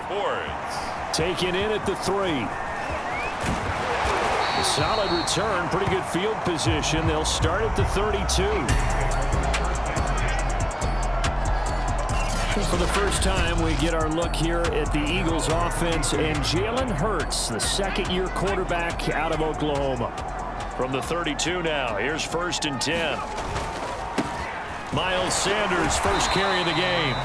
Sports. Taken in at the 3. A solid return, pretty good field position. They'll start at the 32. For the first time, we get our look here at the Eagles offense and Jalen Hurts, the second-year quarterback out of Oklahoma. From the 32 now, here's 1st and 10. Miles Sanders, first carry of the game.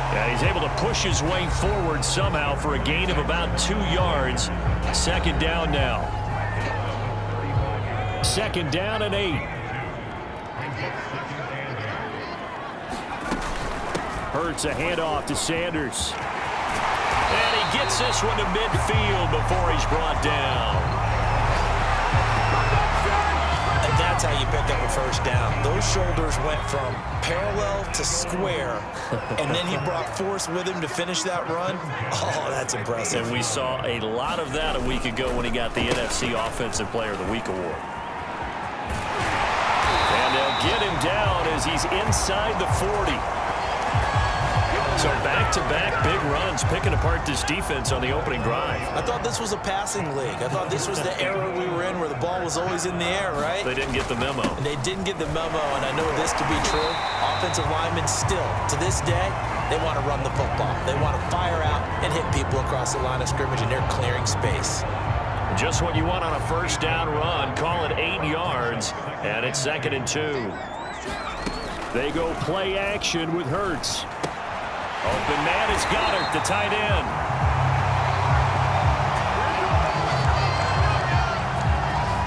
And he's able to push his way forward somehow for a gain of about 2 yards. 2nd down now. 2nd down and 8. Hurts a handoff to Sanders. And he gets this one to midfield before he's brought down. And that's how you pick up a 1st down. Those shoulders went from parallel to square, and then he brought force with him to finish that run. Oh, that's impressive. And we saw a lot of that a week ago when he got the NFC Offensive Player of the Week award. And they'll get him down as he's inside the 40. So back-to-back big runs, picking apart this defense on the opening drive. I thought this was a passing league. I thought this was the era we were in where the ball was always in the air, right? They didn't get the memo. And they didn't get the memo, and I know this to be true. Offensive linemen still, to this day, they want to run the football. They want to fire out and hit people across the line of scrimmage, and they're clearing space. Just what you want on a 1st down run. Call it 8 yards, and it's 2nd and 2. They go play action with Hurts. Open man is Goddard, the tight end.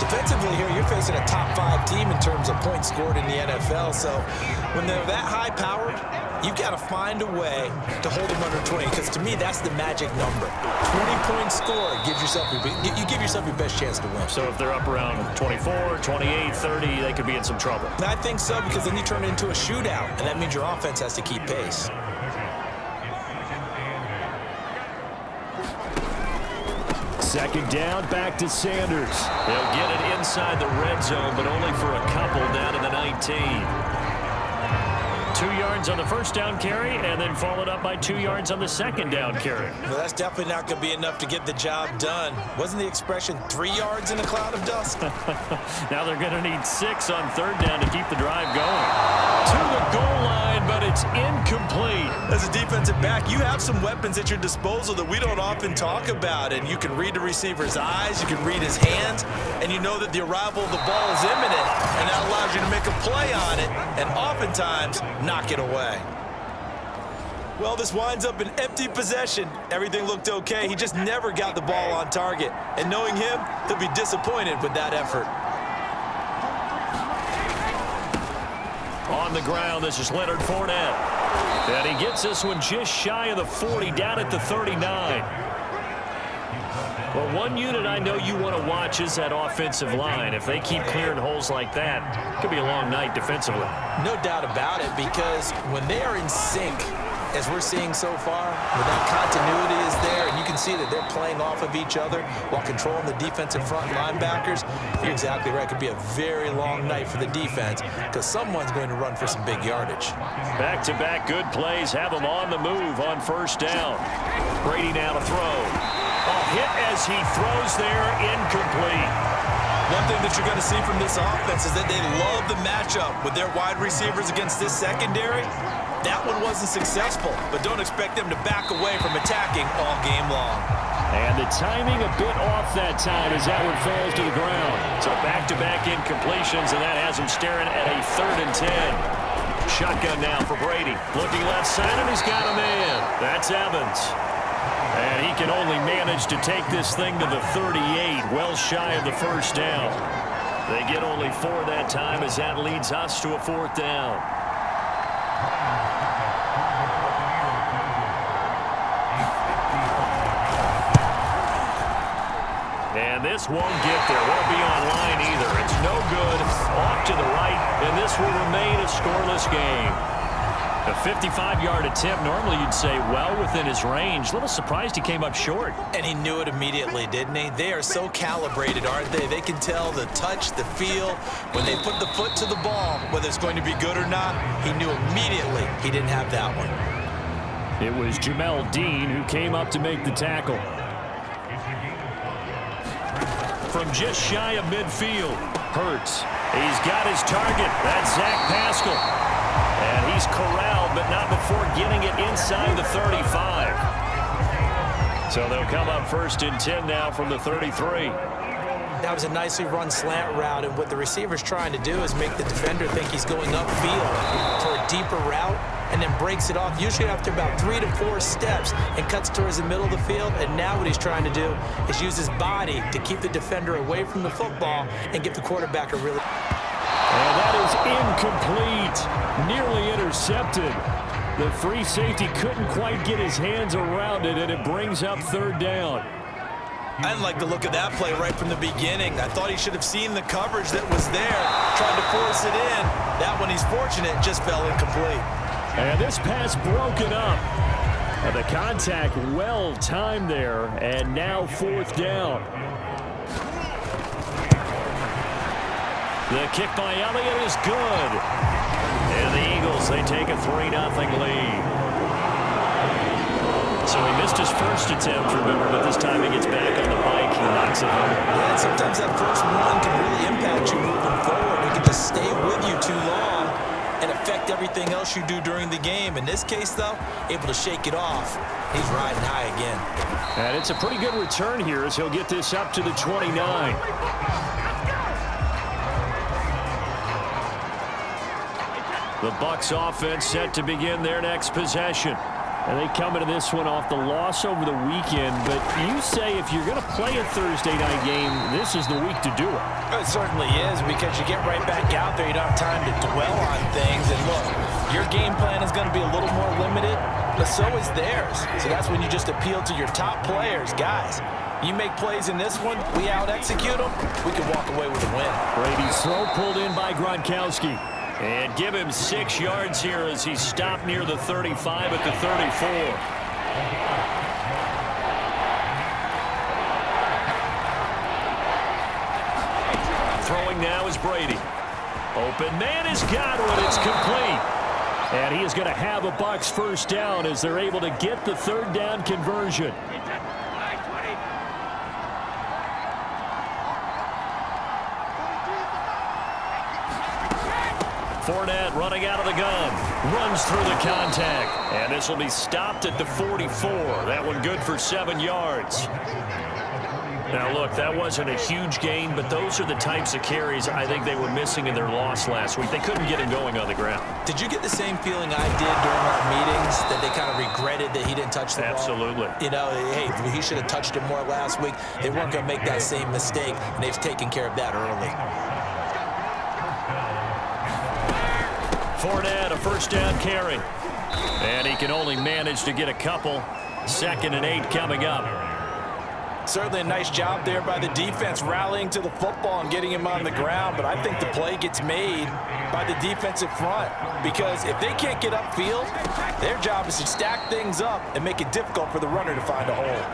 Defensively here, you're facing a top 5 team in terms of points scored in the NFL. So when they're that high-powered, you've got to find a way to hold them under 20. Because to me, that's the magic number. 20-point score gives yourself you give yourself your best chance to win. So if they're up around 24, 28, 30, they could be in some trouble. And I think so, because then you turn it into a shootout, and that means your offense has to keep pace. Second down, back to Sanders. They'll get it inside the red zone, but only for a couple down to the 19. 2 yards on the 1st down carry, and then followed up by 2 yards on the 2nd down carry. Well, that's definitely not going to be enough to get the job done. Wasn't the expression 3 yards in a cloud of dust? Now they're going to need 6 on 3rd down to keep the drive going. To the goal line, but it's incomplete. As a defensive back, you have some weapons at your disposal that we don't often talk about, and you can read the receiver's eyes, you can read his hands, and you know that the arrival of the ball is imminent, and that allows you to make a play on it, and oftentimes knock it away. Well, this winds up an empty possession. Everything looked okay. He just never got the ball on target. And knowing him, he'll be disappointed with that effort. On the ground, this is Leonard Fournette. And he gets this one just shy of the 40, down at the 39. Well, one unit I know you want to watch is that offensive line. If they keep clearing holes like that, it could be a long night defensively. No doubt about it, because when they are in sync, as we're seeing so far, when that continuity is there, and you can see that they're playing off of each other while controlling the defensive front linebackers, you're exactly right. It could be a very long night for the defense because someone's going to run for some big yardage. Back-to-back good plays have them on the move on 1st down. Brady now to throw. A hit as he throws there, incomplete. One thing that you're going to see from this offense is that they love the matchup with their wide receivers against this secondary. That one wasn't successful, but don't expect them to back away from attacking all game long. And the timing a bit off that time as that one falls to the ground. So back-to-back incompletions, and that has him staring at a 3rd and 10. Shotgun now for Brady. Looking left side, and he's got a man. That's Evans. And he can only manage to take this thing to the 38, well shy of the 1st down. They get only 4 that time as that leads us to a 4th down. And this won't get there. Won't be online either. It's no good. Off to the right, and this will remain a scoreless game. A 55-yard attempt, normally you'd say well within his range. A little surprised he came up short. And he knew it immediately, didn't he? They are so calibrated, aren't they? They can tell the touch, the feel. When they put the foot to the ball, whether it's going to be good or not, he knew immediately he didn't have that one. It was Jamel Dean who came up to make the tackle. From just shy of midfield, Hurts. He's got his target. That's Zach Pascal. And he's corralled, but not before getting it inside the 35. So they'll come up 1st and 10 now from the 33. That was a nicely run slant route, and what the receiver's trying to do is make the defender think he's going upfield for a deeper route, and then breaks it off, usually after about 3 to 4 steps, and cuts towards the middle of the field. And now what he's trying to do is use his body to keep the defender away from the football and give the quarterback a really... And that is incomplete, nearly intercepted. The free safety couldn't quite get his hands around it, and it brings up 3rd down. I didn't like the look of that play right from the beginning. I thought he should have seen the coverage that was there, tried to force it in. That one, he's fortunate, just fell incomplete. And this pass broken up. And the contact well timed there, and now 4th down. The kick by Elliott is good. And the Eagles, they take a 3-0 lead. So he missed his first attempt, remember, but this time he gets back on the bike. He knocks it home. Yeah, and sometimes that first one can really impact you moving forward. It can just stay with you too long and affect everything else you do during the game. In this case, though, able to shake it off. He's riding high again. And it's a pretty good return here as he'll get this up to the 29. The Bucs offense set to begin their next possession. And they come into this one off the loss over the weekend. But you say if you're going to play a Thursday night game, this is the week to do it. It certainly is, because you get right back out there. You don't have time to dwell on things. And look, your game plan is going to be a little more limited, but so is theirs. So that's when you just appeal to your top players. Guys, you make plays in this one, we out-execute them, we can walk away with a win. Brady's throw pulled in by Gronkowski. And give him 6 yards here as he stopped near the 35 at the 34. Throwing now is Brady. Open man has got one. It's complete. And he is going to have a Bucs 1st down as they're able to get the 3rd down conversion. Fournette running out of the gun. Runs through the contact. And this will be stopped at the 44. That one good for 7 yards. Now, look, that wasn't a huge gain, but those are the types of carries I think they were missing in their loss last week. They couldn't get him going on the ground. Did you get the same feeling I did during our meetings, that they kind of regretted that he didn't touch the ball? Absolutely. You know, hey, he should have touched it more last week. They weren't going to make that same mistake, and they've taken care of that early. Fournette, a 1st down carry. And he can only manage to get a couple. 2nd and 8 coming up. Certainly a nice job there by the defense, rallying to the football and getting him on the ground. But I think the play gets made by the defensive front, because if they can't get upfield, their job is to stack things up and make it difficult for the runner to find a hole.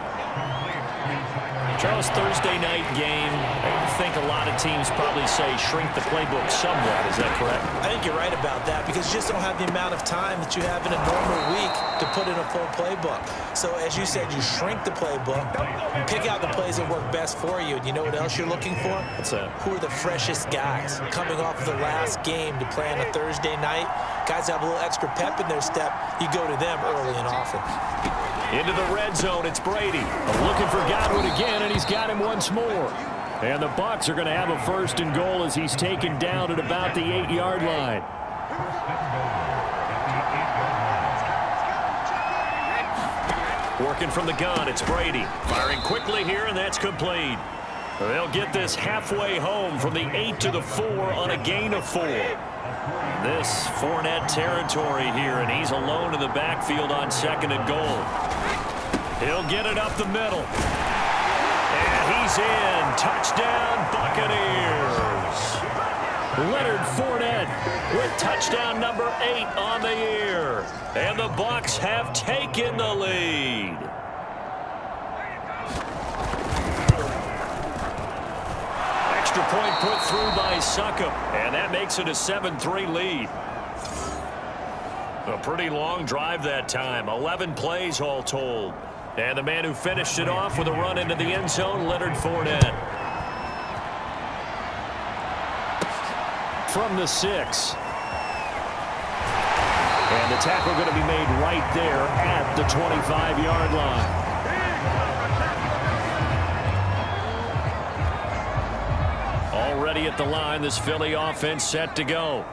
Charles, Thursday night game, I think a lot of teams probably say shrink the playbook somewhat. Is that correct? I think you're right about that, because you just don't have the amount of time that you have in a normal week to put in a full playbook. So as you said, you shrink the playbook, pick out the plays that work best for you. And you know what else you're looking for? What's that? Who are the freshest guys coming off of the last game to play on a Thursday night? Guys have a little extra pep in their step. You go to them early and often. Into the red zone, it's Brady. Looking for Godwin again, and he's got him once more. And the Bucs are going to have a 1st and goal as he's taken down at about the 8-yard line. Working from the gun, it's Brady. Firing quickly here, and that's complete. They'll get this halfway home from the 8 to the 4 on a gain of 4. This Fournette territory here, and he's alone in the backfield on 2nd and goal. He'll get it up the middle. And he's in. Touchdown, Buccaneers. Leonard Fournette with touchdown number 8 on the year. And the Bucs have taken the lead. Extra point put through by Succop, and that makes it a 7-3 lead. A pretty long drive that time. 11 plays all told. And the man who finished it off with a run into the end zone, Leonard Fournette. From the 6. And the tackle going to be made right there at the 25-yard line. Already at the line, this Philly offense set to go.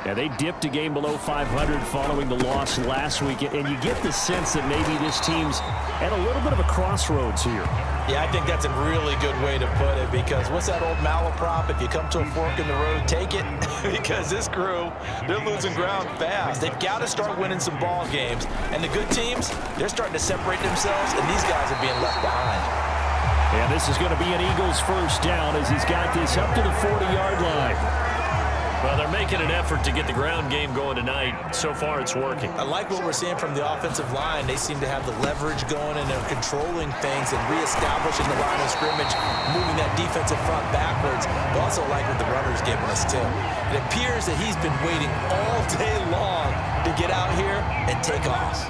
Yeah, they dipped a game below 500 following the loss last week, and you get the sense that maybe this team's at a little bit of a crossroads here. Yeah, I think that's a really good way to put it, because what's that old malaprop? If you come to a fork in the road, take it. Because this crew, they're losing ground fast. They've got to start winning some ball games. And the good teams, they're starting to separate themselves, and these guys are being left behind. And this is going to be an Eagles first down as he's got this up to the 40-yard line. Well, they're making an effort to get the ground game going tonight. So far, it's working. I like what we're seeing from the offensive line. They seem to have the leverage going, and they're controlling things and reestablishing the line of scrimmage, moving that defensive front backwards. But also like what the runner's giving us, too. It appears that he's been waiting all day long to get out here and take off.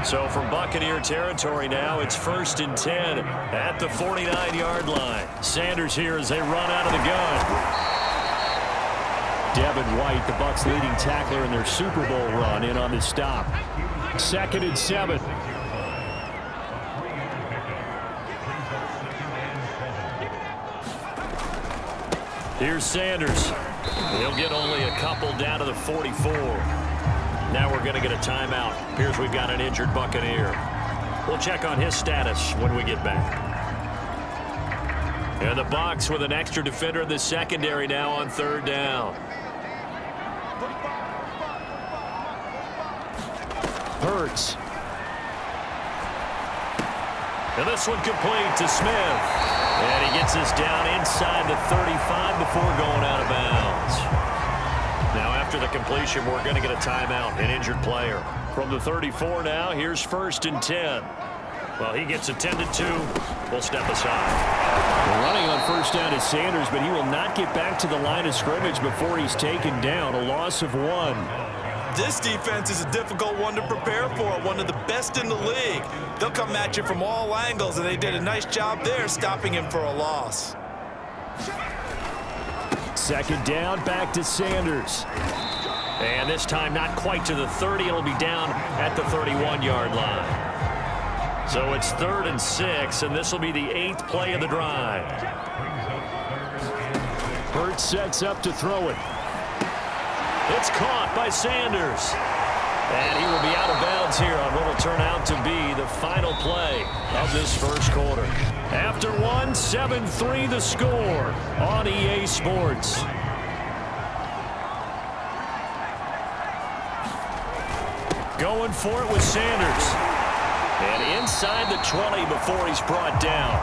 So from Buccaneer territory now, it's 1st and 10 at the 49-yard line. Sanders here as they run out of the gun. Devin White, the Bucs' leading tackler in their Super Bowl run, in on the stop. 2nd and 7. Here's Sanders. He'll get only a couple down to the 44. Now we're going to get a timeout. Appears we've got an injured Buccaneer. We'll check on his status when we get back. And the Bucs with an extra defender in the secondary now on 3rd down. Hurts. And this one complete to Smith. And he gets us down inside the 35 before going out of bounds. Now after the completion, we're going to get a timeout, an injured player. From the 34 now, here's 1st and 10. Well, he gets attended to. We'll step aside. Well, running on 1st down is Sanders, but he will not get back to the line of scrimmage before he's taken down. A loss of 1. This defense is a difficult one to prepare for, one of the best in the league. They'll come at you from all angles, and they did a nice job there stopping him for a loss. 2nd down, back to Sanders. And this time not quite to the 30. It'll be down at the 31-yard line. So it's 3rd and 6, and this will be the 8th play of the drive. Hurts sets up to throw it. It's caught by Sanders. And he will be out of bounds here on what will turn out to be the final play of this first quarter. After 1, 7-3 the score on EA Sports. Going for it with Sanders. And inside the 20 before he's brought down.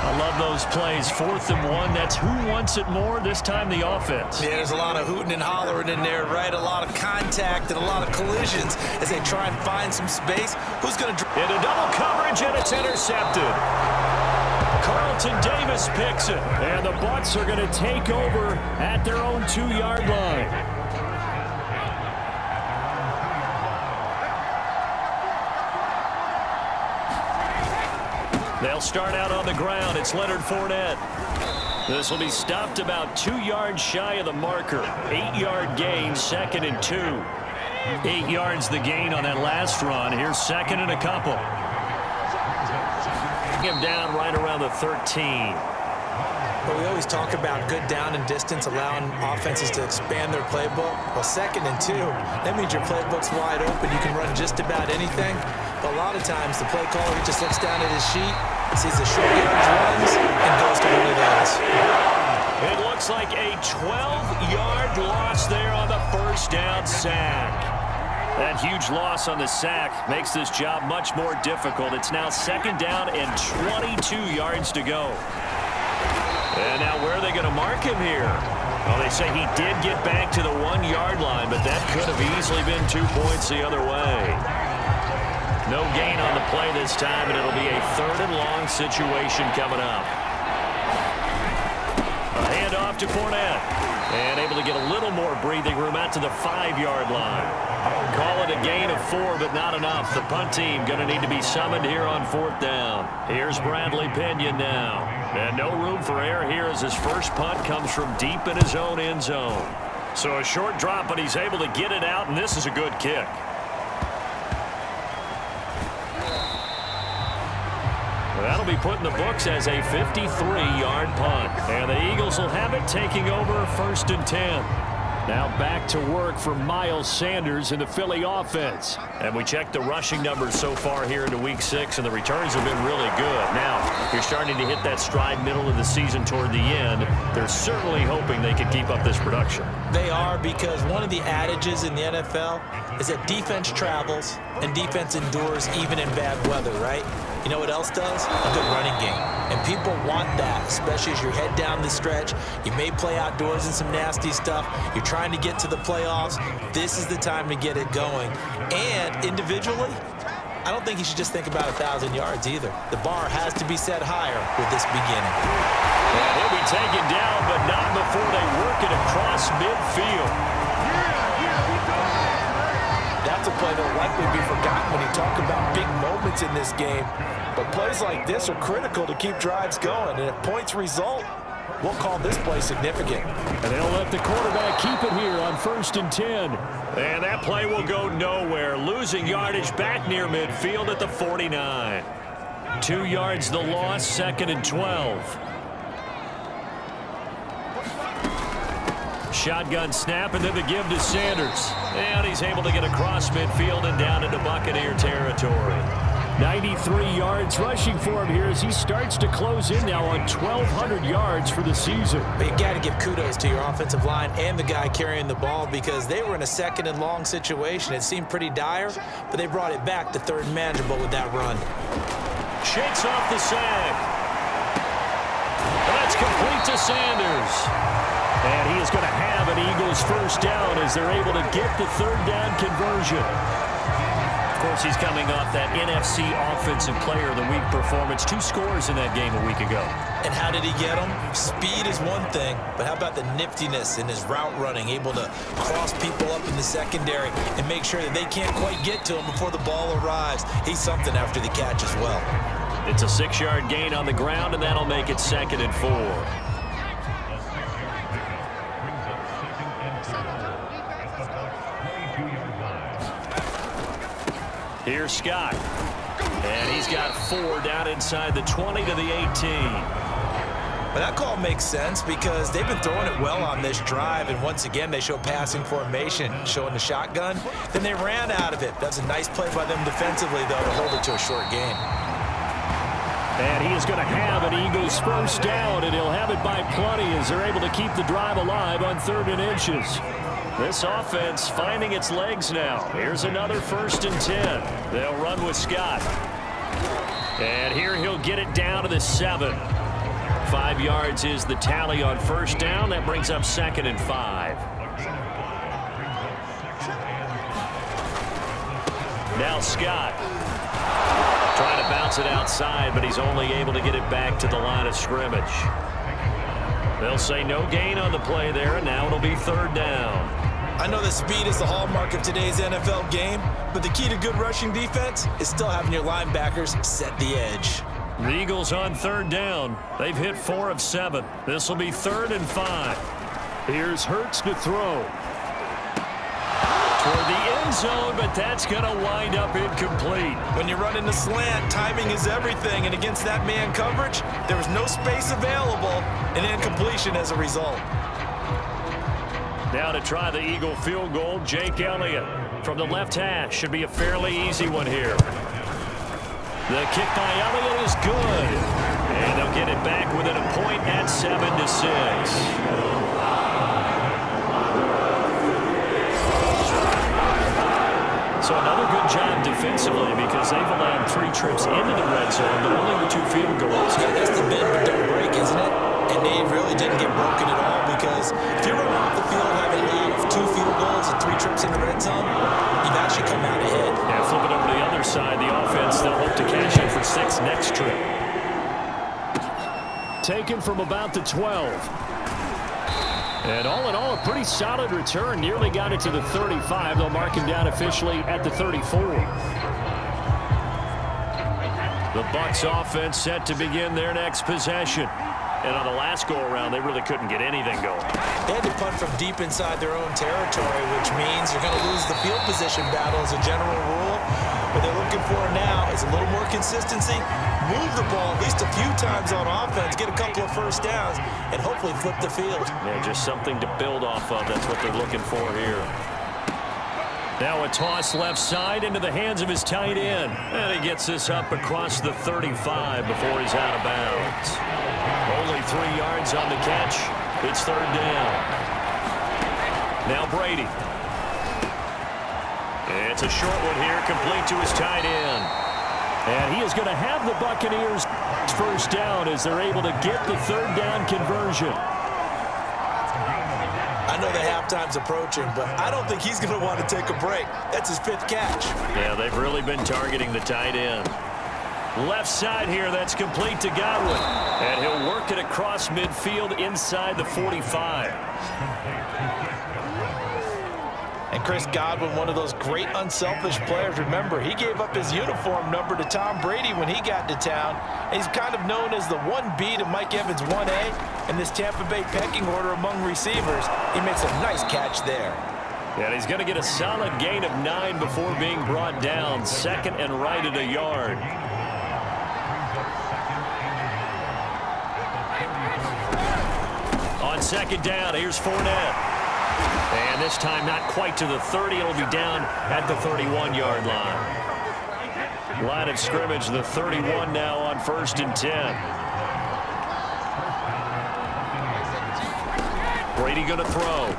I love those plays. 4th and 1. That's who wants it more. This time the offense. Yeah, there's a lot of hooting and hollering in there, right? A lot of contact and a lot of collisions as they try and find some space. Who's going to... Into double coverage, and it's intercepted. Carlton Davis picks it. And the Bucs are going to take over at their own 2-yard line. They'll start out on the ground. It's Leonard Fournette. This will be stopped about 2 yards shy of the marker. 8-yard gain, 2nd and 2. 8 yards the gain on that last run. Here's 2nd and a couple. Him down right around the 13. But we always talk about good down and distance, allowing offenses to expand their playbook. Well, 2nd and 2, that means your playbook's wide open. You can run just about anything. But a lot of times, the play caller, he just looks down at his sheet, sees the short yards runs, and goes to one of those. It looks like a 12-yard loss there on the 1st down sack. That huge loss on the sack makes this job much more difficult. It's now 2nd down and 22 yards to go. And now where are they going to mark him here? Well, they say he did get back to the 1-yard line, but that could have easily been 2 points the other way. No gain on the play this time, and it'll be a 3rd and long situation coming up. A handoff to Fournette. And able to get a little more breathing room out to the 5-yard line. Call it a gain of 4, but not enough. The punt team going to need to be summoned here on 4th down. Here's Bradley Pinion now. And no room for error here as his first punt comes from deep in his own end zone. So a short drop, but he's able to get it out, and this is a good kick. That'll be put in the books as a 53-yard punt. And the Eagles will have it, taking over 1st and 10. Now back to work for Miles Sanders in the Philly offense. And we checked the rushing numbers so far here into Week 6, and the returns have been really good. Now, you're starting to hit that stride middle of the season toward the end. They're certainly hoping they can keep up this production. They are, because one of the adages in the NFL is that defense travels and defense endures even in bad weather, right? You know what else does? A good running game. And people want that, especially as you head down the stretch. You may play outdoors in some nasty stuff. You're trying to get to the playoffs. This is the time to get it going. And individually, I don't think you should just think about 1,000 yards either. The bar has to be set higher with this beginning. And he'll be taken down, but not before they work it across midfield. That's a play that will likely be forgotten when you talk about big moments in this game. But plays like this are critical to keep drives going. And if points result, we'll call this play significant. And they'll let the quarterback keep it here on 1st and 10. And that play will go nowhere. Losing yardage back near midfield at the 49. 2 yards the loss, 2nd and 12. Shotgun snap, and then the give to Sanders. And he's able to get across midfield and down into Buccaneer territory. 93 yards rushing for him here as he starts to close in now on 1,200 yards for the season. But you got to give kudos to your offensive line and the guy carrying the ball, because they were in a 2nd and long situation. It seemed pretty dire, but they brought it back to 3rd and manageable with that run. Shakes off the sack. That's complete to Sanders. And he is going to have an Eagles 1st down as they're able to get the 3rd down conversion. Of course, he's coming off that NFC Offensive Player of the Week performance. 2 scores in that game a week ago. And how did he get them? Speed is one thing, but how about the niftiness in his route running, able to cross people up in the secondary and make sure that they can't quite get to him before the ball arrives. He's something after the catch as well. It's a 6-yard gain on the ground, and that'll make it 2nd and 4. Here's Scott. And he's got 4 down inside the 20 to the 18. But that call makes sense because they've been throwing it well on this drive, and once again they show passing formation, showing the shotgun. Then they ran out of it. That's a nice play by them defensively, though, to hold it to a short gain. And he is going to have an Eagles 1st down, and he'll have it by plenty as they're able to keep the drive alive on 3rd and inches. This offense finding its legs now. Here's another 1st and 10. They'll run with Scott. And here he'll get it down to the 7. 5 yards is the tally on 1st down. That brings up 2nd and 5. Now Scott. Trying to bounce it outside, but he's only able to get it back to the line of scrimmage. They'll say no gain on the play there, and now it'll be 3rd down. I know that speed is the hallmark of today's NFL game, but the key to good rushing defense is still having your linebackers set the edge. The Eagles on 3rd down. They've hit 4 of 7. This will be 3rd and 5. Here's Hurts to throw. Toward the end zone, but that's going to wind up incomplete. When you run in the slant, timing is everything, and against that man coverage, there was no space available, and incompletion as a result. Now to try the Eagle field goal, Jake Elliott from the left hash. Should be a fairly easy one here. The kick by Elliott is good. And they'll get it back within a point at 7-6. So another good job defensively because they've allowed 3 trips into the red zone, but only the 2 field goals. Yeah, that's the bend but don't break, isn't it? And they really didn't get broken at all because if you're running off the field having allowed 2 field goals and 3 trips in the red zone, you've actually come out ahead. Yeah, flip it over to the other side. The offense, they'll hope to cash in for 6 next trip. Taken from about the 12. And all in all, a pretty solid return. Nearly got it to the 35. They'll mark him down officially at the 34. The Bucs offense set to begin their next possession. And on the last go-around, they really couldn't get anything going. They had to punt from deep inside their own territory, which means you're going to lose the field position battle as a general rule. What they're looking for now is a little more consistency, move the ball at least a few times on offense, get a couple of first downs, and hopefully flip the field. Yeah, just something to build off of. That's what they're looking for here. Now a toss left side into the hands of his tight end. And he gets this up across the 35 before he's out of bounds. Only 3 yards on the catch. It's third down. Now Brady. It's a short one here, complete to his tight end. And he is going to have the Buccaneers first down as they're able to get the third down conversion. I know the halftime's approaching, but I don't think he's going to want to take a break. That's his 5th catch. Yeah, they've really been targeting the tight end. Left side here, that's complete to Godwin. And he'll work it across midfield inside the 45. And Chris Godwin, one of those great unselfish players. Remember, he gave up his uniform number to Tom Brady when he got to town. And he's kind of known as the 1B to Mike Evans' 1A in this Tampa Bay pecking order among receivers. He makes a nice catch there. And he's going to get a solid gain of 9 before being brought down. Second and right at a yard. On second down, here's Fournette. And this time not quite to the 30. It'll be down at the 31-yard line. Line of scrimmage, the 31 now on 1st and 10. Brady going to throw.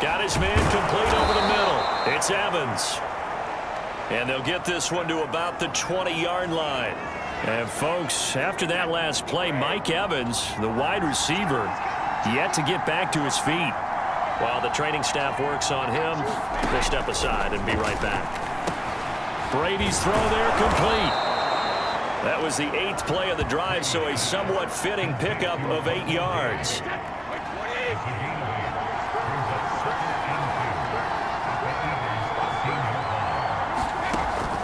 Got his man complete over the middle. It's Evans. And they'll get this one to about the 20-yard line. And, folks, after that last play, Mike Evans, the wide receiver, yet to get back to his feet. While the training staff works on him, we'll step aside and be right back. Brady's throw there complete. That was the 8th play of the drive, so a somewhat fitting pickup of 8 yards.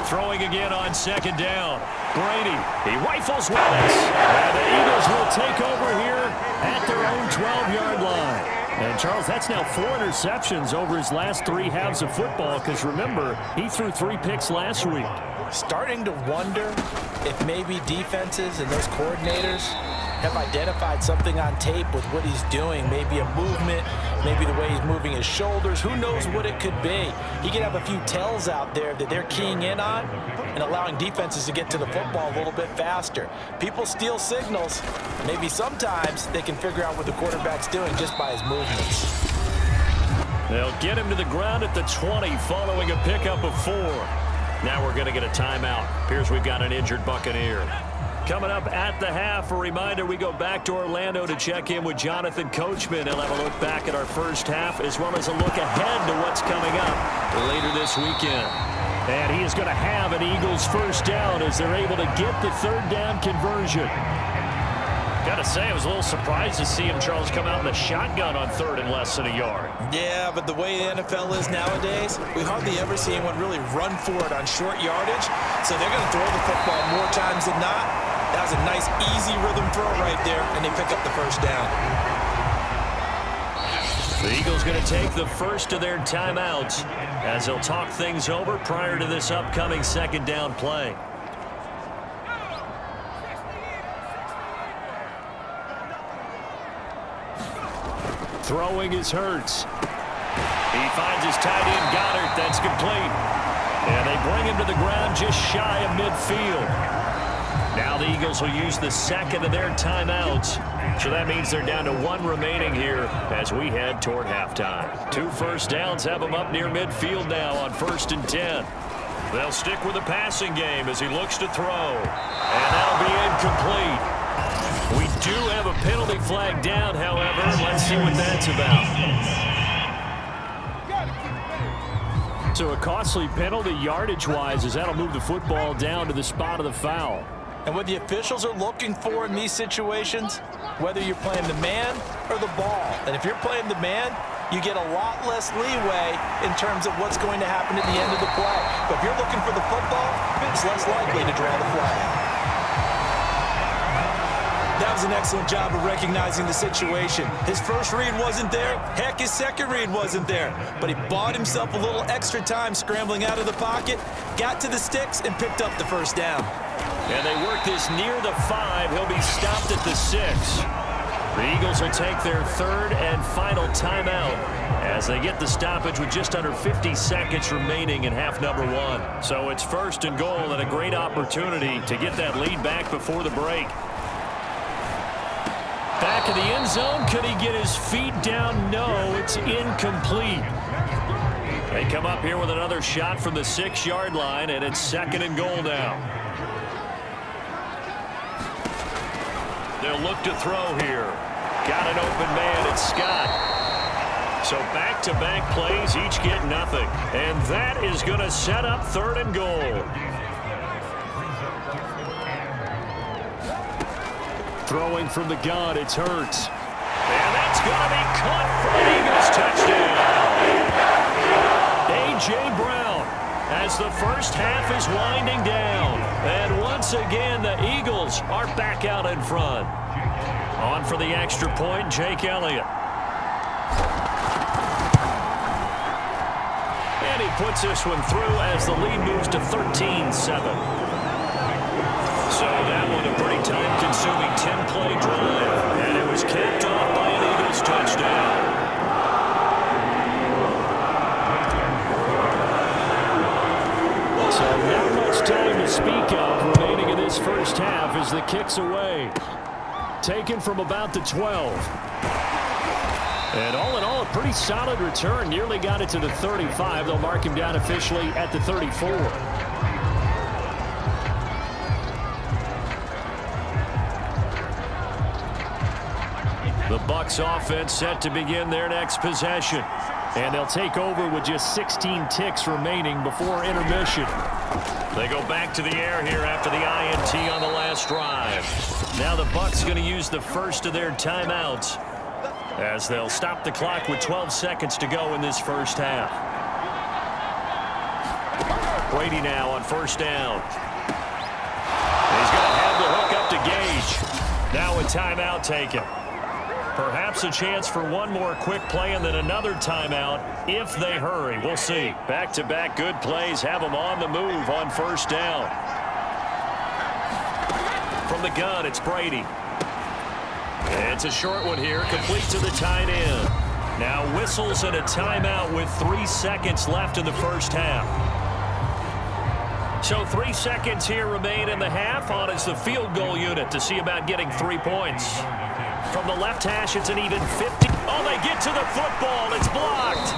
Throwing again on second down. Brady, he rifles with it. And the Eagles will take over here at their own 12-yard line. And, Charles, that's now 4 interceptions over his last 3 halves of football because, remember, he threw 3 picks last week. Starting to wonder if maybe defenses and those coordinators have identified something on tape with what he's doing. Maybe a movement, maybe the way he's moving his shoulders. Who knows what it could be? He could have a few tells out there that they're keying in on and allowing defenses to get to the football a little bit faster. People steal signals. Maybe sometimes they can figure out what the quarterback's doing just by his movements. They'll get him to the ground at the 20 following a pickup of 4. Now we're going to get a timeout. Appears we've got an injured Buccaneer. Coming up at the half, a reminder, we go back to Orlando to check in with Jonathan Coachman. He'll have a look back at our first half as well as a look ahead to what's coming up later this weekend. And he is going to have an Eagles first down as they're able to get the third down conversion. Got to say, I was a little surprised to see him, Charles, come out in the shotgun on 3rd and less than a yard. Yeah, but the way the NFL is nowadays, we hardly ever see anyone really run for it on short yardage. So they're going to throw the football more times than not. That was a nice, easy rhythm throw right there, and they pick up the first down. The Eagles going to take the first of their timeouts as they'll talk things over prior to this upcoming second down play. Throwing is Hurts. He finds his tight end Goddard. That's complete. And they bring him to the ground just shy of midfield. Now the Eagles will use the second of their timeouts. So that means they're down to 1 remaining here as we head toward halftime. 2 first downs have them up near midfield now on 1st and 10. They'll stick with the passing game as he looks to throw. And that'll be incomplete. We do have a penalty flag down, however. Let's see what that's about. So a costly penalty yardage-wise as that'll move the football down to the spot of the foul. And what the officials are looking for in these situations, whether you're playing the man or the ball. And if you're playing the man, you get a lot less leeway in terms of what's going to happen at the end of the play. But if you're looking for the football, it's less likely to draw the flag. That was an excellent job of recognizing the situation. His first read wasn't there. Heck, his second read wasn't there. But he bought himself a little extra time scrambling out of the pocket, got to the sticks, and picked up the first down. And they work this near the 5. He'll be stopped at the 6. The Eagles will take their third and final timeout as they get the stoppage with just under 50 seconds remaining in half number 1. So it's first and goal and a great opportunity to get that lead back before the break. Back in the end zone. Could he get his feet down? No, it's incomplete. They come up here with another shot from the 6-yard line, and it's second and goal now. They'll look to throw here. Got an open man. It's Scott. So back-to-back plays, each get nothing. And that is going to set up third and goal. Throwing from the gun, it's Hurts. And that's going to be caught for an Eagles touchdown. A.J. Brown as the first half is winding down. And once again, the Eagles are back out in front. On for the extra point, Jake Elliott. And he puts this one through as the lead moves to 13-7. So that one a pretty time-consuming 10-play drive. And it was capped off by an Eagles touchdown. So not much time to speak of remaining in this first half as the kick's away. Taken from about the 12. And all in all, a pretty solid return. Nearly got it to the 35. They'll mark him down officially at the 34. The Bucs offense set to begin their next possession. And they'll take over with just 16 ticks remaining before intermission. They go back to the air here after the INT on the last drive. Now the Bucs going to use the first of their timeouts as they'll stop the clock with 12 seconds to go in this first half. Brady now on first down. He's going to have the hook up to Gage. Now a timeout taken. Perhaps a chance for one more quick play and then another timeout if they hurry. We'll see. Back-to-back good plays have them on the move on first down. From the gun, it's Brady. It's a short one here, complete to the tight end. Now whistles and a timeout with 3 seconds left in the first half. So 3 seconds here remain in the half. On is the field goal unit to see about getting 3 points. From the left hash, it's an even 50. Oh, they get to the football. It's blocked.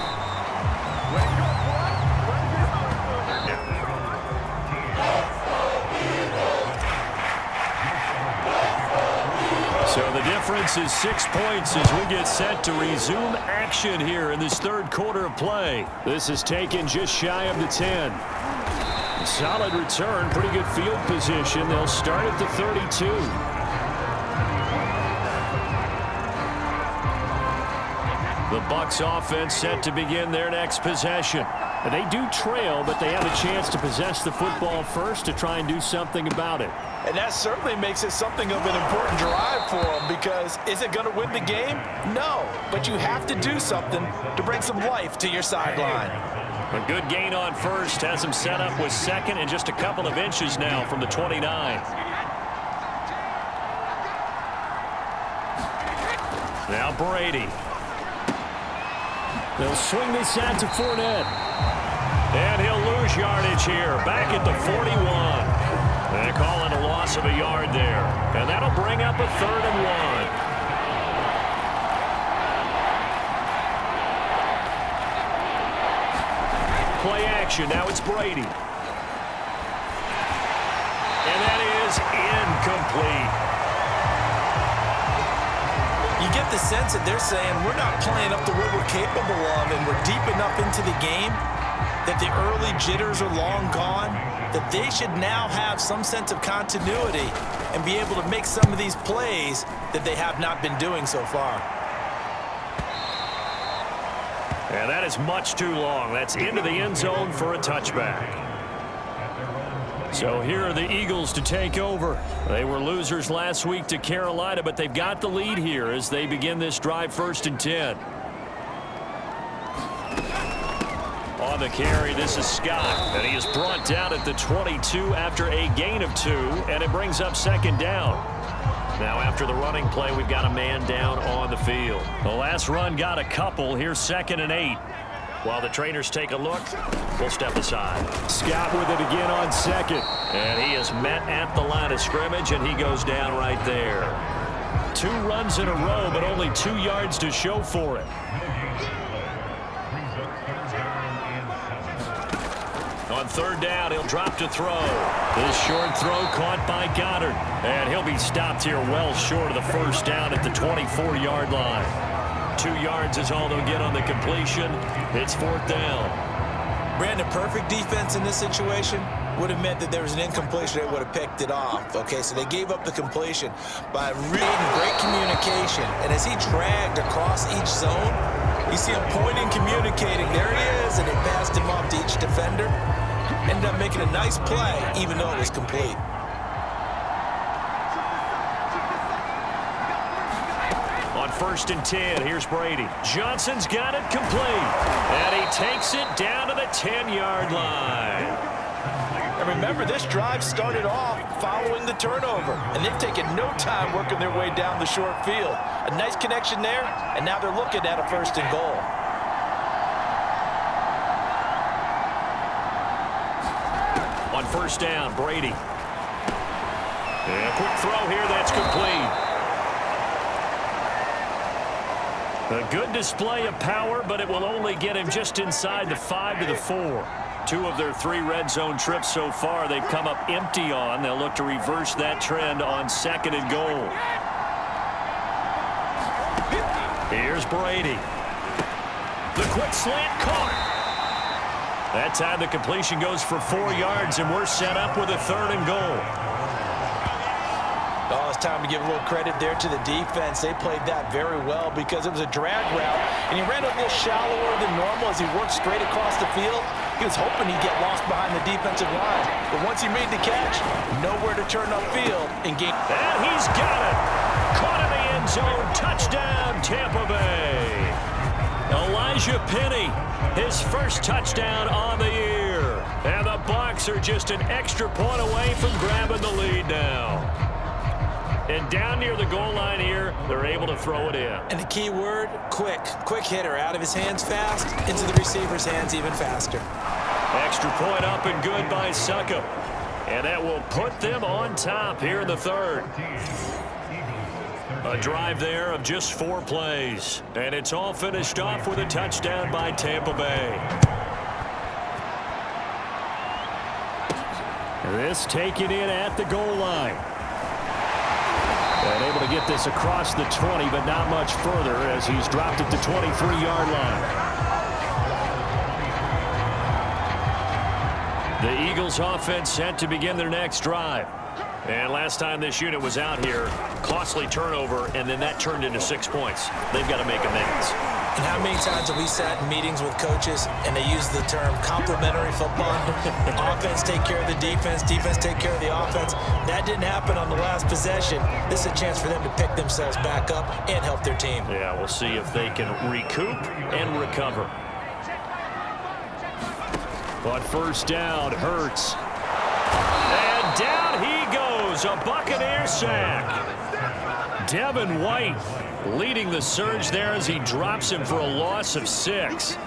So the difference is 6 points as we get set to resume action here in this third quarter of play. This is taken just shy of the 10. Solid return, pretty good field position. They'll start at the 32. The Bucs offense set to begin their next possession. And they do trail, but they have a chance to possess the football first to try and do something about it. And that certainly makes it something of an important drive for them, because is it going to win the game? No, but you have to do something to bring some life to your sideline. A good gain on first has him set up with second and just a couple of inches now from the 29. Now Brady. They'll swing this out to Fournette. And he'll lose yardage here, back at the 41. They call it a loss of a yard there. And that'll bring up a 3rd and 1. Play action, now it's Brady. And that is incomplete. You get the sense that they're saying we're not playing up to what we're capable of, and we're deep enough into the game that the early jitters are long gone, that they should now have some sense of continuity and be able to make some of these plays that they have not been doing so far. And that is much too long. That's into the end zone for a touchback. So here are the Eagles to take over. They were losers last week to Carolina, but they've got the lead here as they begin this drive 1st and 10. On the carry, this is Scott, and he is brought down at the 22 after a gain of 2, and it brings up 2nd down. Now after the running play, we've got a man down on the field. The last run got a couple. Here's 2nd and 8. While the trainers take a look, we'll step aside. Scott with it again on 2nd. And he is met at the line of scrimmage, and he goes down right there. 2 runs in a row, but only 2 yards to show for it. On 3rd down, he'll drop to throw. This short throw caught by Goddard. And he'll be stopped here well short of the 1st down at the 24-yard line. 2 yards is all they'll get on the completion. It's 4th down. Brandon, perfect defense in this situation would have meant that there was an incompletion. They would have picked it off. Okay, so they gave up the completion by reading great communication. And as he dragged across each zone, you see him pointing, communicating. There he is, and they passed him off to each defender. Ended up making a nice play, even though it was complete. On 1st and 10, here's Brady. Johnson's got it complete. And he takes it down to the 10-yard line. And remember, this drive started off following the turnover. And they've taken no time working their way down the short field. A nice connection there, and now they're looking at a 1st and goal. On 1st down, Brady. And a quick throw here, that's complete. A good display of power, but it will only get him just inside the 5 to the 4. 2 of their 3 red zone trips so far they've come up empty on. They'll look to reverse that trend on 2nd and goal. Here's Brady. The quick slant caught. That time the completion goes for 4 yards, and we're set up with a 3rd and goal. Oh, it's time to give a little credit there to the defense. They played that very well because it was a drag route, and he ran a little shallower than normal as he worked straight across the field. He was hoping he'd get lost behind the defensive line, but once he made the catch, nowhere to turn upfield and gain. And he's got it. Caught in the end zone. Touchdown, Tampa Bay. Elijah Penny, his first touchdown on the year. And the Bucs are just an extra point away from grabbing the lead now. And down near the goal line here, they're able to throw it in. And the key word, quick. Quick hitter. Out of his hands fast, into the receiver's hands even faster. Extra point up and good by Suckup. And that will put them on top here in the 3rd. A drive there of just 4 plays. And it's all finished off with a touchdown by Tampa Bay. This taken in at the goal line. And able to get this across the 20, but not much further as he's dropped at the 23-yard line. The Eagles offense set to begin their next drive. And last time this unit was out here, costly turnover, and then that turned into 6 points. They've got to make amends. And how many times have we sat in meetings with coaches and they use the term complementary football? Offense take care of the defense, defense take care of the offense. That didn't happen on the last possession. This is a chance for them to pick themselves back up and help their team. Yeah, we'll see if they can recoup and recover. But 1st down, Hurts. And down he goes, a Buccaneer sack. Devin White leading the surge there as he drops him for a loss of 6.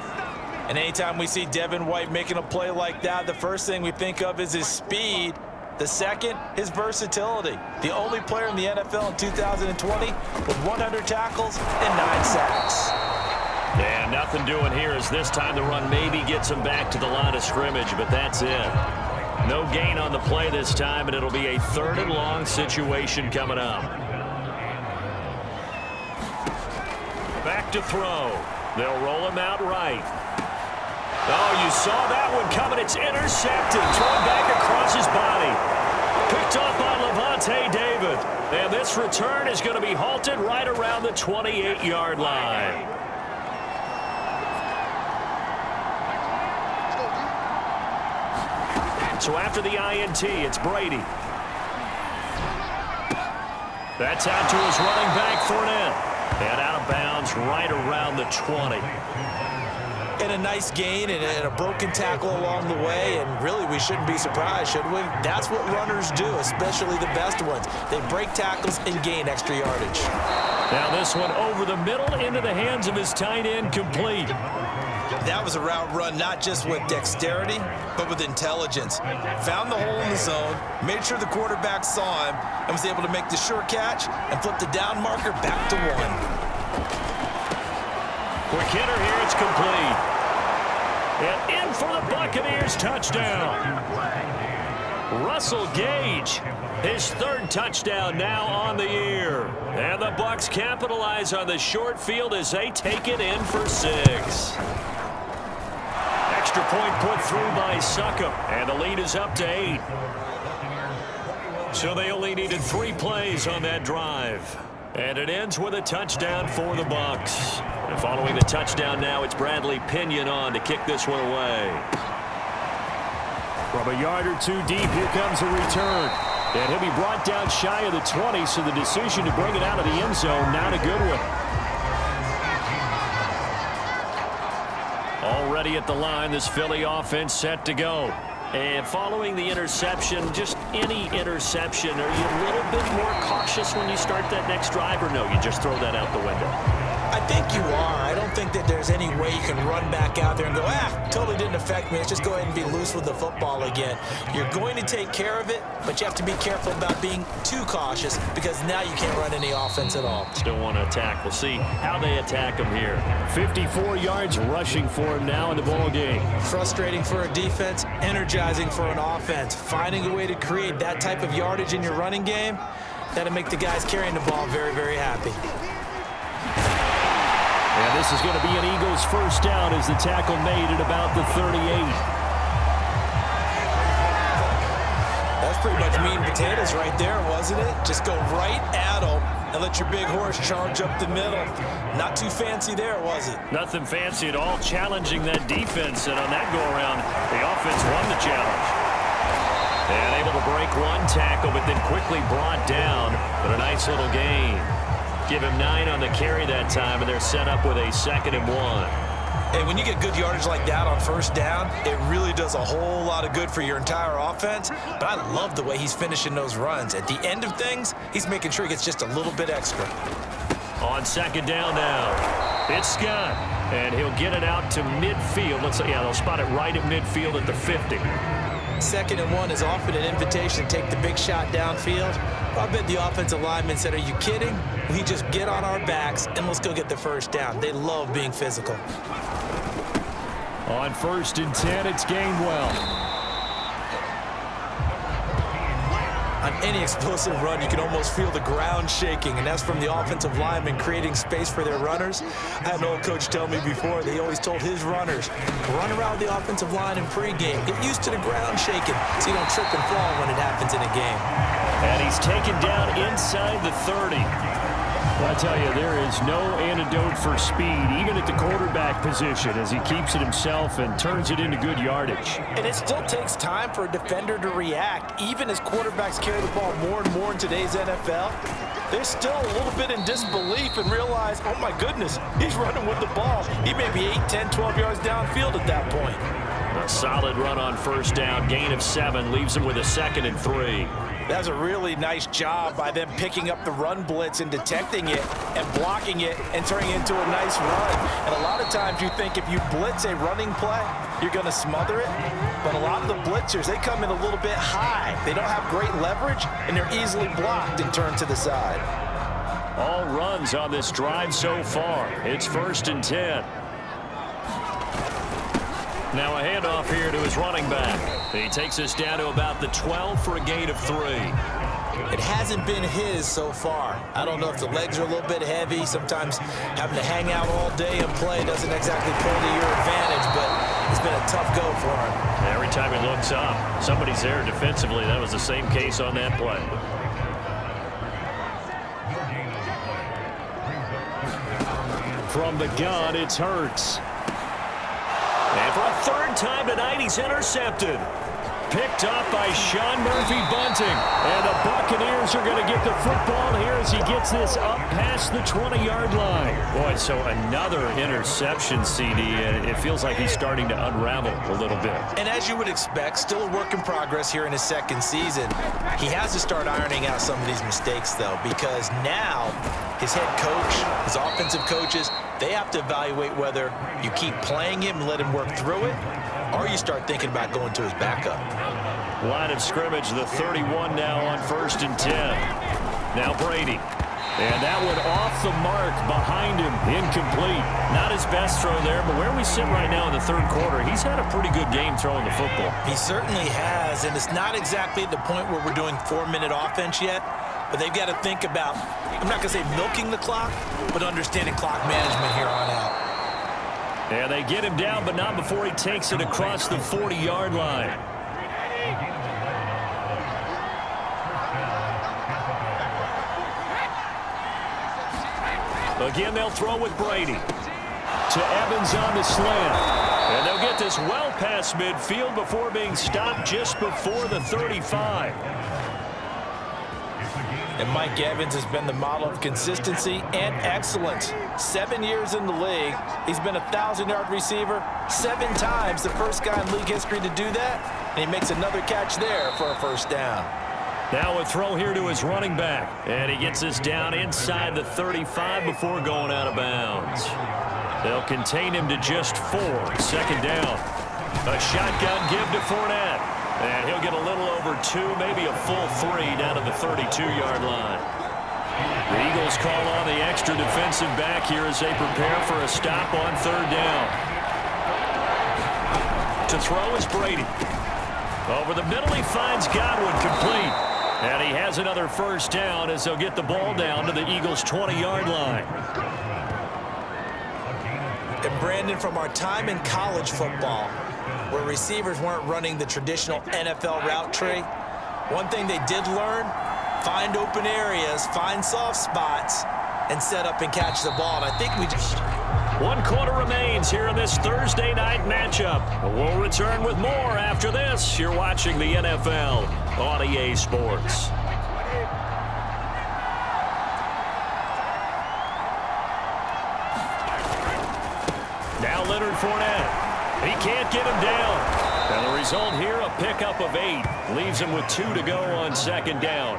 And anytime we see Devin White making a play like that, the first thing we think of is his speed. The second, his versatility. The only player in the NFL in 2020 with 100 tackles and 9 sacks. And nothing doing here as this time the run maybe gets him back to the line of scrimmage, but that's it. No gain on the play this time, and it'll be a 3rd and long situation coming up. Back to throw. They'll roll him out right. Oh, you saw that one coming. It's intercepted. Thrown back across his body. Picked off by Levante David. And this return is going to be halted right around the 28-yard line. So after the INT, it's Brady. That's out to his running back, Fournette. And out of bounds right around the 20. And a nice gain and a broken tackle along the way, and really we shouldn't be surprised, should we? That's what runners do, especially the best ones. They break tackles and gain extra yardage. Now this one over the middle into the hands of his tight end, complete. That was a route run not just with dexterity, but with intelligence. Found the hole in the zone, made sure the quarterback saw him, and was able to make the sure catch and flip the down marker back to 1. Quick hitter here, it's complete. And in for the Buccaneers, touchdown. Russell Gage, his 3rd touchdown now on the year. And the Bucs capitalize on the short field as they take it in for 6. Extra point put through by Succop, and the lead is up to 8. So they only needed 3 plays on that drive. And it ends with a touchdown for the Bucs. And following the touchdown now, it's Bradley Pinion on to kick this one away. From a yard or 2 deep, here comes a return. And he'll be brought down shy of the 20, so the decision to bring it out of the end zone, not a good one. Already at the line, this Philly offense set to go. And following the interception, just any interception, are you a little bit more cautious when you start that next drive, or no, you just throw that out the window? I think you are. I don't think that there's any way you can run back out there and go, totally didn't affect me. Let's just go ahead and be loose with the football again. You're going to take care of it, but you have to be careful about being too cautious because now you can't run any offense at all. Still want to attack. We'll see how they attack him here. 54 yards rushing for him now in the ball game. Frustrating for a defense, energizing for an offense. Finding a way to create that type of yardage in your running game, that'll make the guys carrying the ball very, very happy. And this is going to be an Eagles first down as the tackle made at about the 38. That's pretty much meat and potatoes right there, wasn't it? Just go right at them and let your big horse charge up the middle. Not too fancy there, was it? Nothing fancy at all, challenging that defense. And on that go-around, the offense won the challenge. And able to break one tackle, but then quickly brought down. But a nice little gain. Give him 9 on the carry that time, and they're set up with a 2nd and 1. And when you get good yardage like that on first down, it really does a whole lot of good for your entire offense. But I love the way he's finishing those runs. At the end of things, he's making sure he gets just a little bit extra. On 2nd down now, it's Scott, and he'll get it out to midfield. Let's say, they'll spot it right at midfield at the 50. 2nd and 1 is often an invitation to take the big shot downfield. I bet the offensive lineman said, are you kidding? We just get on our backs and let's go get the first down. They love being physical. On 1st and 10, it's Gainwell. On any explosive run, you can almost feel the ground shaking, and that's from the offensive linemen creating space for their runners. I had an old coach tell me before, they always told his runners, run around the offensive line in pregame. Get used to the ground shaking so you don't trip and fall when it happens in a game. And he's taken down inside the 30. Well, I tell you, there is no antidote for speed, even at the quarterback position, as he keeps it himself and turns it into good yardage. And it still takes time for a defender to react. Even as quarterbacks carry the ball more and more in today's NFL, they're still a little bit in disbelief and realize, oh my goodness, he's running with the ball. He may be 8, 10, 12 yards downfield at that point. A solid run on first down, gain of 7, leaves him with a 2nd and 3. That's a really nice job by them picking up the run blitz and detecting it and blocking it and turning it into a nice run. And a lot of times you think if you blitz a running play, you're going to smother it. But a lot of the blitzers, they come in a little bit high. They don't have great leverage, and they're easily blocked and turned to the side. All runs on this drive so far. It's 1st and 10. Now a handoff here to his running back. He takes us down to about the 12 for a gain of 3. It hasn't been his so far. I don't know if the legs are a little bit heavy. Sometimes having to hang out all day and play doesn't exactly play to your advantage, but It's been a tough go for him. Every time he looks up, somebody's there defensively. That was the same case on that play. From the gun, it's Hurts. And for a third time tonight, he's intercepted. Picked up by Sean Murphy-Bunting. And the Buccaneers are going to get the football here as he gets this up past the 20-yard line. Boy, so another interception, CD. It feels like he's starting to unravel a little bit. And as you would expect, still a work in progress here in his second season. He has to start ironing out some of these mistakes, though, because now his head coach, his offensive coaches, they have to evaluate whether you keep playing him and let him work through it, or you start thinking about going to his backup. Line of scrimmage, the 31 now on 1st and 10. Now Brady. And that one off the mark behind him, incomplete. Not his best throw there, but where we sit right now in the third quarter, he's had a pretty good game throwing the football. He certainly has, and it's not exactly at the point where we're doing 4-minute offense yet, but they've got to think about, I'm not going to say milking the clock, but understanding clock management here on out. And they get him down, but not before he takes it across the 40-yard line. Again, they'll throw with Brady. To Evans on the slant. And they'll get this well past midfield before being stopped just before the 35. And Mike Evans has been the model of consistency and excellence. 7 years in the league. He's been a 1,000-yard receiver 7 times, the first guy in league history to do that. And he makes another catch there for a first down. Now a throw here to his running back. And he gets this down inside the 35 before going out of bounds. They'll contain him to just 4. Second down. A shotgun give to Fournette. And he'll get a little over 2, maybe a full 3 down to the 32-yard line. The Eagles call on the extra defensive back here as they prepare for a stop on 3rd down. To throw is Brady. Over the middle, he finds Godwin complete. And he has another first down as they'll get the ball down to the Eagles' 20-yard line. And Brandon, from our time in college football, where receivers weren't running the traditional NFL route tree, one thing they did learn, find open areas, find soft spots, and set up and catch the ball. And I think we just... 1 quarter remains here in this Thursday night matchup. We'll return with more after this. You're watching the NFL on EA Sports. Now Leonard Fournette. He can't get him down. And the result here, a pickup of 8. Leaves him with 2 to go on 2nd down.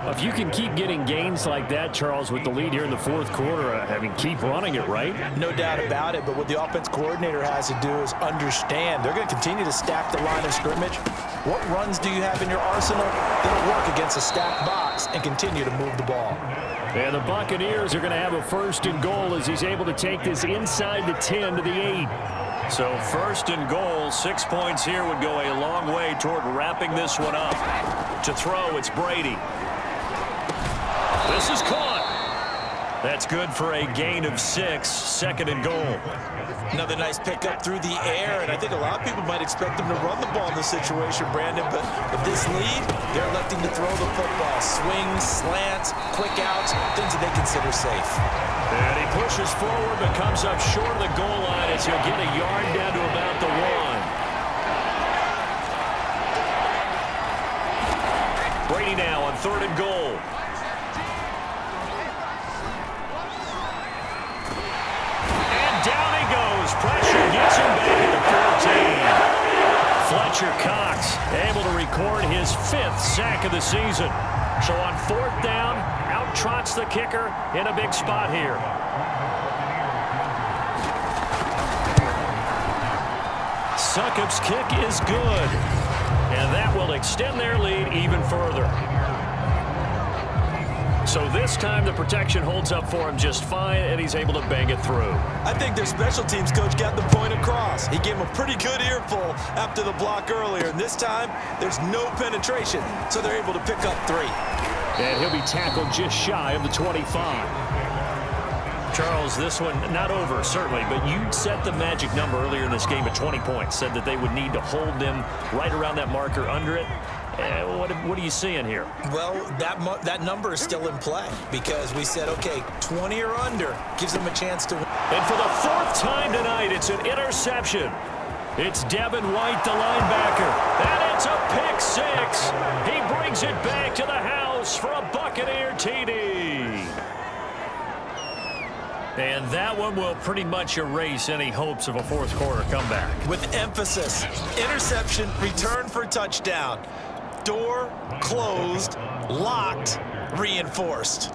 If you can keep getting gains like that, Charles, with the lead here in the 4th quarter, keep running it, right? No doubt about it, but what the offense coordinator has to do is understand they're going to continue to stack the line of scrimmage. What runs do you have in your arsenal that'll work against a stacked box and continue to move the ball? And the Buccaneers are going to have a 1st and goal as he's able to take this inside the 10 to the 8. So 1st and goal, 6 points here would go a long way toward wrapping this one up. To throw, it's Brady. This is caught. That's good for a gain of 6, 2nd and goal. Another nice pickup through the air, and I think a lot of people might expect them to run the ball in this situation, Brandon, but with this lead, they're electing to throw the football. Swings, slants, quick outs, things that they consider safe. And he pushes forward, but comes up short of the goal line as he'll get a yard down to about the 1. Brady now on 3rd and goal. Pressure gets him back at the 14. Fletcher Cox able to record his 5th sack of the season. So on 4th down, out trots the kicker in a big spot here. Succop's kick is good. And that will extend their lead even further. So this time the protection holds up for him just fine, and he's able to bang it through. I think their special teams coach got the point across. He gave him a pretty good earful after the block earlier, and this time there's no penetration, so they're able to pick up 3. And he'll be tackled just shy of the 25. Charles, this one not over, certainly, but you set the magic number earlier in this game at 20 points, said that they would need to hold them right around that marker under it. What are you seeing here? Well, that number is still in play because we said, okay, 20 or under gives them a chance to win. And for the fourth time tonight, it's an interception. It's Devin White, the linebacker, and it's a pick six. He brings it back to the house for a Buccaneer TD. And that one will pretty much erase any hopes of a fourth quarter comeback. With emphasis, interception, return for touchdown. Door closed, locked, reinforced.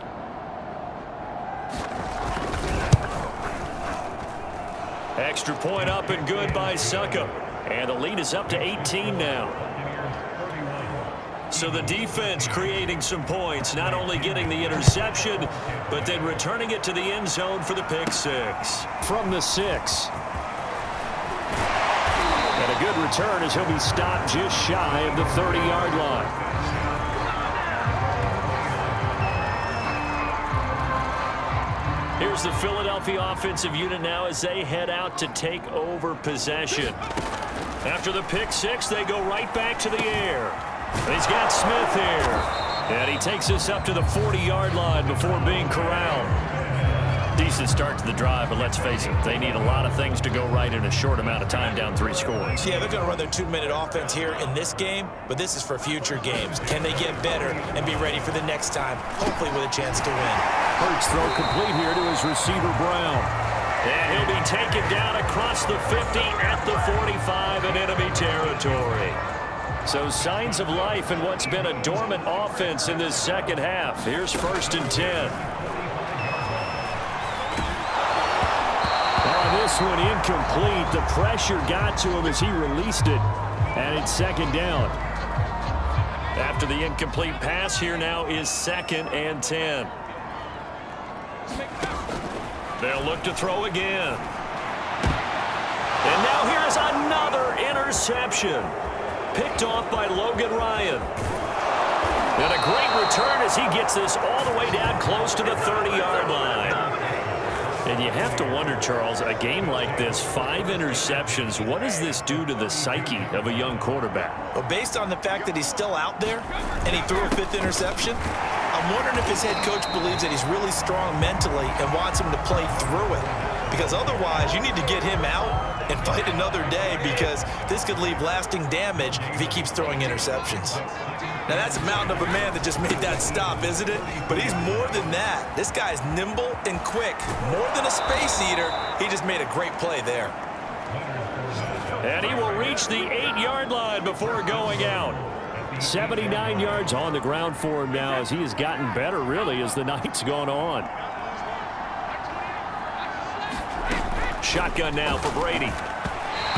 Extra point up and good by Succop. And the lead is up to 18 now. So the defense creating some points, not only getting the interception, but then returning it to the end zone for the pick six. From the 6. And a good return as he'll be stopped just shy of the 30-yard line. Here's the Philadelphia offensive unit now as they head out to take over possession. After the pick six, they go right back to the air. He's got Smith here. And he takes us up to the 40-yard line before being corralled. Decent start to the drive, but let's face it, they need a lot of things to go right in a short amount of time, down 3 scores. Yeah, they're going to run their 2-minute offense here in this game, but this is for future games. Can they get better and be ready for the next time, hopefully with a chance to win? Hurts throw complete here to his receiver, Brown. And he'll be taken down across the 50 at the 45 in enemy territory. So signs of life in what's been a dormant offense in this second half. Here's 1st and 10. This one incomplete. The pressure got to him as he released it. And it's 2nd down. After the incomplete pass, here now is 2nd and 10. They'll look to throw again. And now here's another interception. Picked off by Logan Ryan. And a great return as he gets this all the way down close to the 30-yard line. And you have to wonder, Charles, a game like this, 5 interceptions, what does this do to the psyche of a young quarterback? Well, based on the fact that he's still out there and he threw a 5th interception, I'm wondering if his head coach believes that he's really strong mentally and wants him to play through it. Because otherwise, you need to get him out and fight another day because this could leave lasting damage if he keeps throwing interceptions. Now, that's a mountain of a man that just made that stop, isn't it? But he's more than that. This guy's nimble and quick. More than a space eater, he just made a great play there. And he will reach the 8-yard line before going out. 79 yards on the ground for him now as he has gotten better, really, as the night's gone on. Shotgun now for Brady.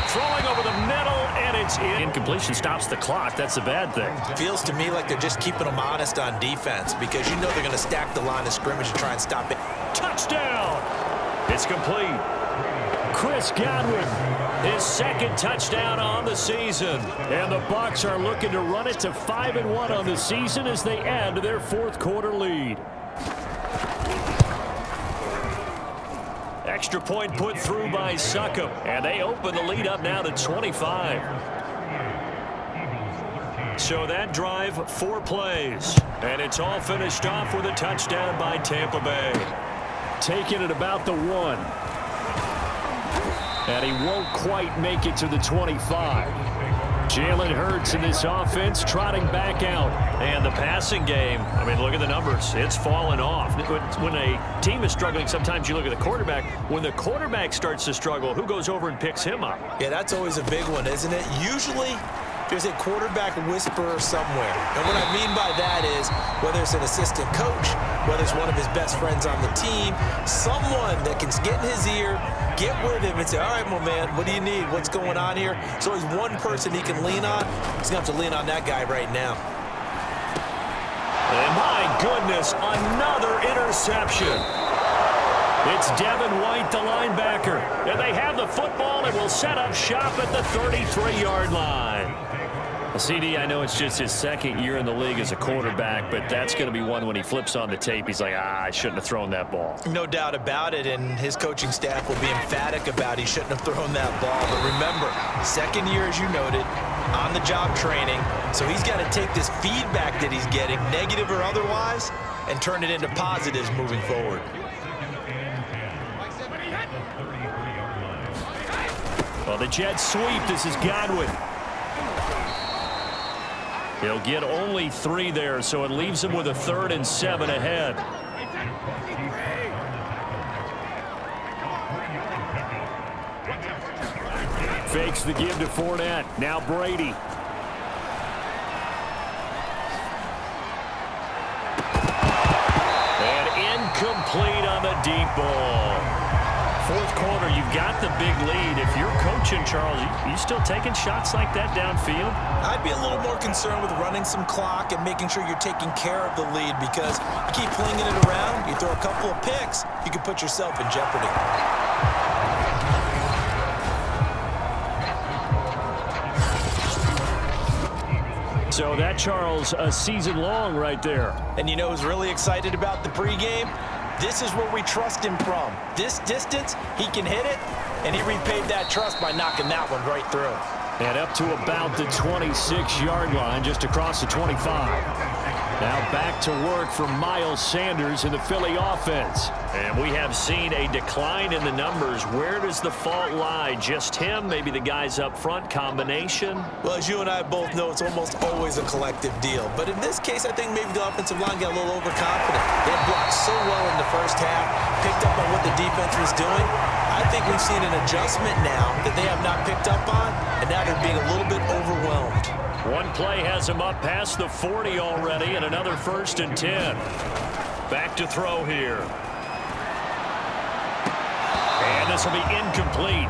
Throwing over the middle, and it's in. Incompletion stops the clock. That's a bad thing. Feels to me like they're just keeping them honest on defense because you know they're going to stack the line of scrimmage and try and stop it. Touchdown! It's complete. Chris Godwin, His 2nd touchdown on the season. and the Bucs are looking to run it to 5-1 on the season as they add to their 4th quarter lead. Extra point put through by Succop, and they open the lead up now to 25. So that drive, 4 plays, and it's all finished off with a touchdown by Tampa Bay. Taking it about the 1. And he won't quite make it to the 25. Jalen Hurts in this offense trotting back out. And the passing game, I mean, look at the numbers. It's fallen off. When a team is struggling, sometimes you look at the quarterback. When the quarterback starts to struggle, who goes over and picks him up? Yeah, that's always a big one, isn't it? Usually, there's a quarterback whisperer somewhere. And what I mean by that is, whether it's an assistant coach, whether it's one of his best friends on the team, someone that can get in his ear, get with him and say, all right, my man, what do you need? What's going on here? There's always one person he can lean on. He's going to have to lean on that guy right now. And my goodness, another interception. It's Devin White, the linebacker. And they have the football and will set up shop at the 33-yard line. CD, I know it's just his second year in the league as a quarterback, but that's going to be one when he flips on the tape, he's like, I shouldn't have thrown that ball. No doubt about it, and his coaching staff will be emphatic about he shouldn't have thrown that ball. But remember, second year, as you noted, on-the-job training, so he's got to take this feedback that he's getting, negative or otherwise, and turn it into positives moving forward. Well, the Jets sweep. This is Godwin. He'll get only 3 there, so it leaves him with a 3rd and 7 ahead. Fakes the give to Fournette. Now Brady. And incomplete on the deep ball. Fourth quarter, you've got the big lead. If you're coaching, Charles, you still taking shots like that downfield? I'd be a little more concerned with running some clock and making sure you're taking care of the lead, because you keep flinging it around, you throw a couple of picks, you can put yourself in jeopardy. So that, Charles, a season long right there. And you know who's really excited about the pregame? This is where we trust him from. This distance, he can hit it, and he repaid that trust by knocking that one right through. And up to about the 26-yard line, just across the 25. Now back to work for Miles Sanders in the Philly offense. And we have seen a decline in the numbers. Where does the fault lie? Just him? Maybe the guys up front? Combination? Well, as you and I both know, it's almost always a collective deal. But in this case, I think maybe the offensive line got a little overconfident. They had blocked so well in the first half, picked up on what the defense was doing. I think we've seen an adjustment now that they have not picked up on, and now they're being a little bit overwhelmed. One play has him up past the 40 already, and another 1st and 10. Back to throw here. And this will be incomplete.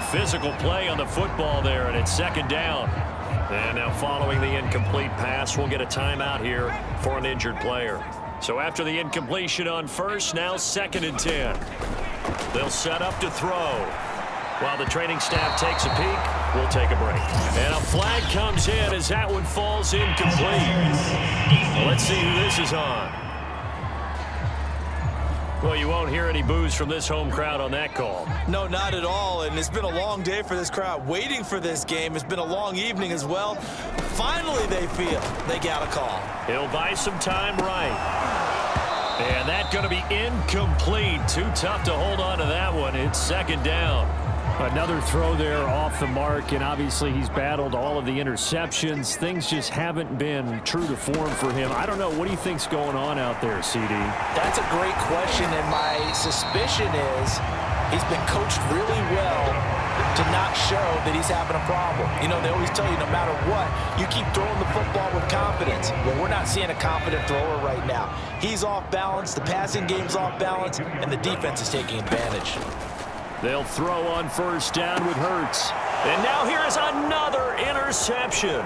Physical play on the football there, and it's 2nd down. And now following the incomplete pass, we'll get a timeout here for an injured player. So after the incompletion on 1st, now 2nd and 10. They'll set up to throw. While the training staff takes a peek, we'll take a break. And a flag comes in as that one falls incomplete. Well, let's see who this is on. Well, you won't hear any boos from this home crowd on that call. No, not at all, and it's been a long day for this crowd waiting for this game. It's been a long evening as well. Finally, they feel they got a call. He'll buy some time right. And that's going to be incomplete. Too tough to hold on to that one. It's 2nd down. Another throw there off the mark, and obviously he's battled all of the interceptions. Things just haven't been true to form for him. I don't know. What do you think's going on out there, CD? That's a great question, and my suspicion is he's been coached really well to not show that he's having a problem. You know, they always tell you no matter what, you keep throwing the football with confidence. Well, we're not seeing a confident thrower right now. He's off balance, the passing game's off balance, and the defense is taking advantage. They'll throw on 1st down with Hurts. And now here is another interception.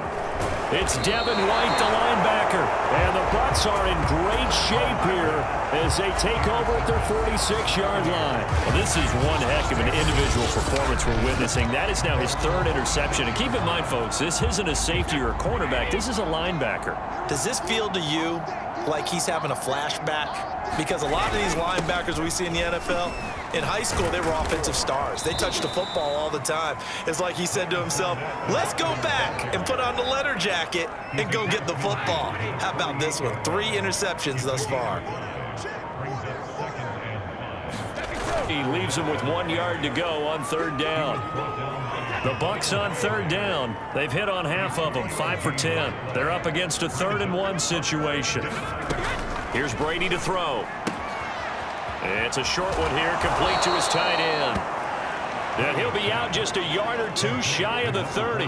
It's Devin White, the linebacker. And the Bucs are in great shape here as they take over at their 46-yard line. Well, this is one heck of an individual performance we're witnessing. That is now his 3rd interception. And keep in mind, folks, this isn't a safety or a cornerback. This is a linebacker. Does this feel to you like he's having a flashback? Because a lot of these linebackers we see in the NFL, in high school, they were offensive stars. They touched the football all the time. It's like he said to himself, let's go back and put on the leather jacket and go get the football. How about this one? 3 interceptions thus far. He leaves him with 1 yard to go on 3rd down. The Bucs on 3rd down. They've hit on half of them, 5 for 10. They're up against a 3rd and 1 situation. Here's Brady to throw. It's a short one here, complete to his tight end. And he'll be out just a yard or 2 shy of the 30.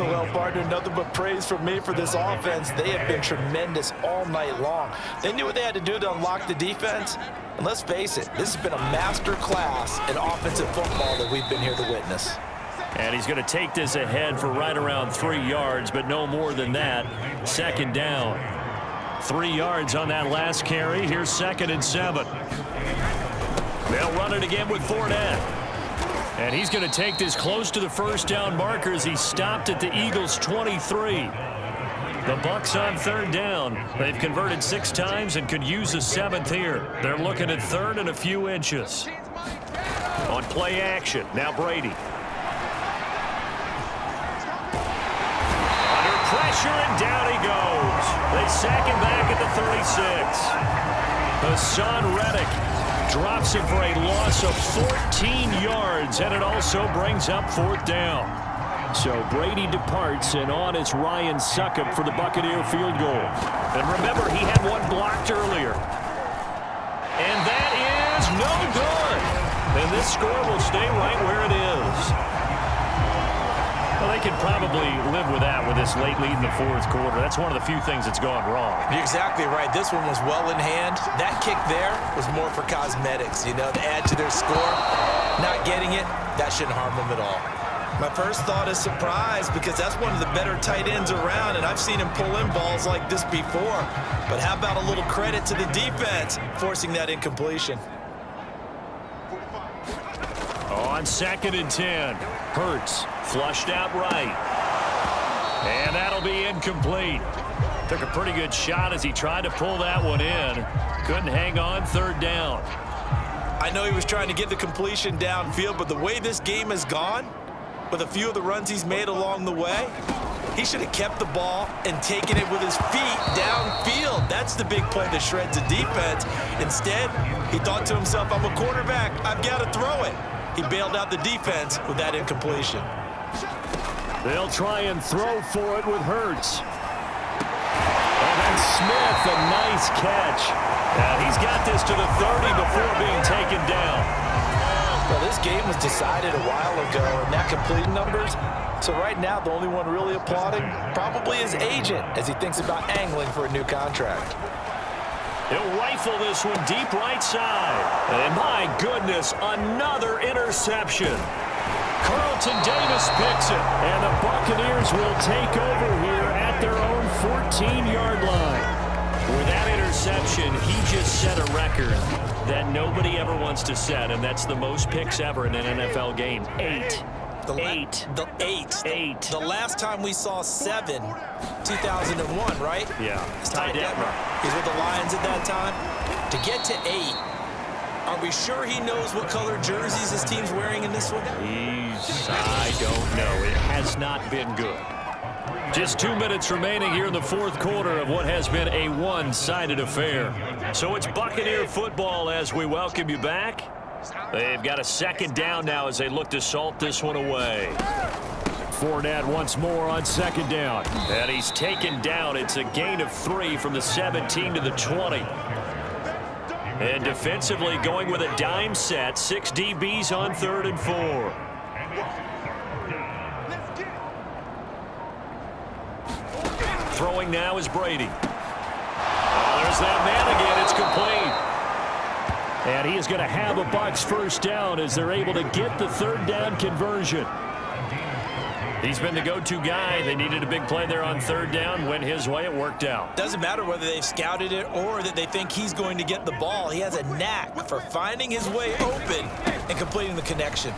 Well, partner, nothing but praise from me for this offense. They have been tremendous all night long. They knew what they had to do to unlock the defense. And let's face it, this has been a master class in offensive football that we've been here to witness. And he's going to take this ahead for right around 3 yards, but no more than that. 2nd down. 3 yards on that last carry. Here's 2nd and 7. They'll run it again with Fournette. And he's going to take this close to the first down markers. He stopped at the Eagles' 23. The Bucs on third down. They've converted 6 times and could use a 7th here. They're looking at third and a few inches. On play action, now Brady. Under pressure, and down he goes. They sack him back at the 36. Hassan Reddick drops him for a loss of 14 yards, and it also brings up 4th down. So Brady departs, and on is Ryan Succop for the Buccaneer field goal. And remember, he had one blocked earlier. And that is no good. And this score will stay right where it is. Well, they could probably live with that with this late lead in the 4th quarter. That's one of the few things that's gone wrong. You're exactly right. This one was well in hand. That kick there was more for cosmetics, to add to their score. Not getting it, that shouldn't harm them at all. My first thought is surprise, because that's one of the better tight ends around, and I've seen him pull in balls like this before. But how about a little credit to the defense forcing that incompletion? On 2nd and 10, Hurts flushed out right. And that'll be incomplete. Took a pretty good shot as he tried to pull that one in. Couldn't hang on 3rd down. I know he was trying to get the completion downfield, but the way this game has gone, with a few of the runs he's made along the way, he should have kept the ball and taken it with his feet downfield. That's the big play that shreds the defense. Instead, he thought to himself, I'm a quarterback, I've got to throw it. He bailed out the defense with that incompletion. They'll try and throw for it with Hurts. And then Smith, a nice catch. And he's got this to the 30 before being taken down. Well, this game was decided a while ago, and that completing numbers. So right now, the only one really applauding probably his agent as he thinks about angling for a new contract. He'll rifle this one deep right side. And my goodness, another interception. Carlton Davis picks it. And the Buccaneers will take over here at their own 14-yard line. With that interception, he just set a record that nobody ever wants to set, and that's the most picks ever in an NFL game. 8. The last time we saw 7, 2001, right? Yeah. Ty Detmer. He's with the Lions at that time. To get to 8, are we sure he knows what color jerseys his team's wearing in this one? I don't know. It has not been good. Just 2 minutes remaining here in the 4th quarter of what has been a one-sided affair. So it's Buccaneer football as we welcome you back. They've got a 2nd down now as they look to salt this one away. Fournette once more on 2nd down. And he's taken down. It's a gain of 3 from the 17 to the 20. And defensively going with a dime set. 6 DBs on 3rd and 4. Throwing now is Brady. Oh, there's that man again. It's complete. And he is going to have a Bucs first down as they're able to get the 3rd down conversion. He's been the go-to guy. They needed a big play there on 3rd down. Went his way. It worked out. Doesn't matter whether they've scouted it or that they think he's going to get the ball. He has a knack for finding his way open and completing the connection.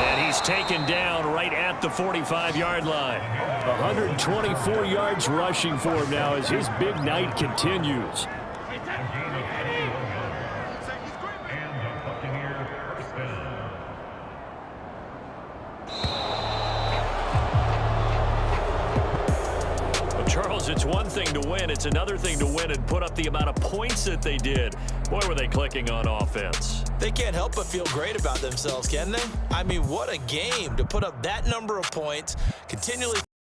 And he's taken down right at the 45-yard line. 124 yards rushing for him now as his big night continues. Charles, it's one thing to win. It's another thing to win and put up the amount of points that they did. Boy, were they clicking on offense. They can't help but feel great about themselves, can they? I mean, what a game to put up that number of points, continually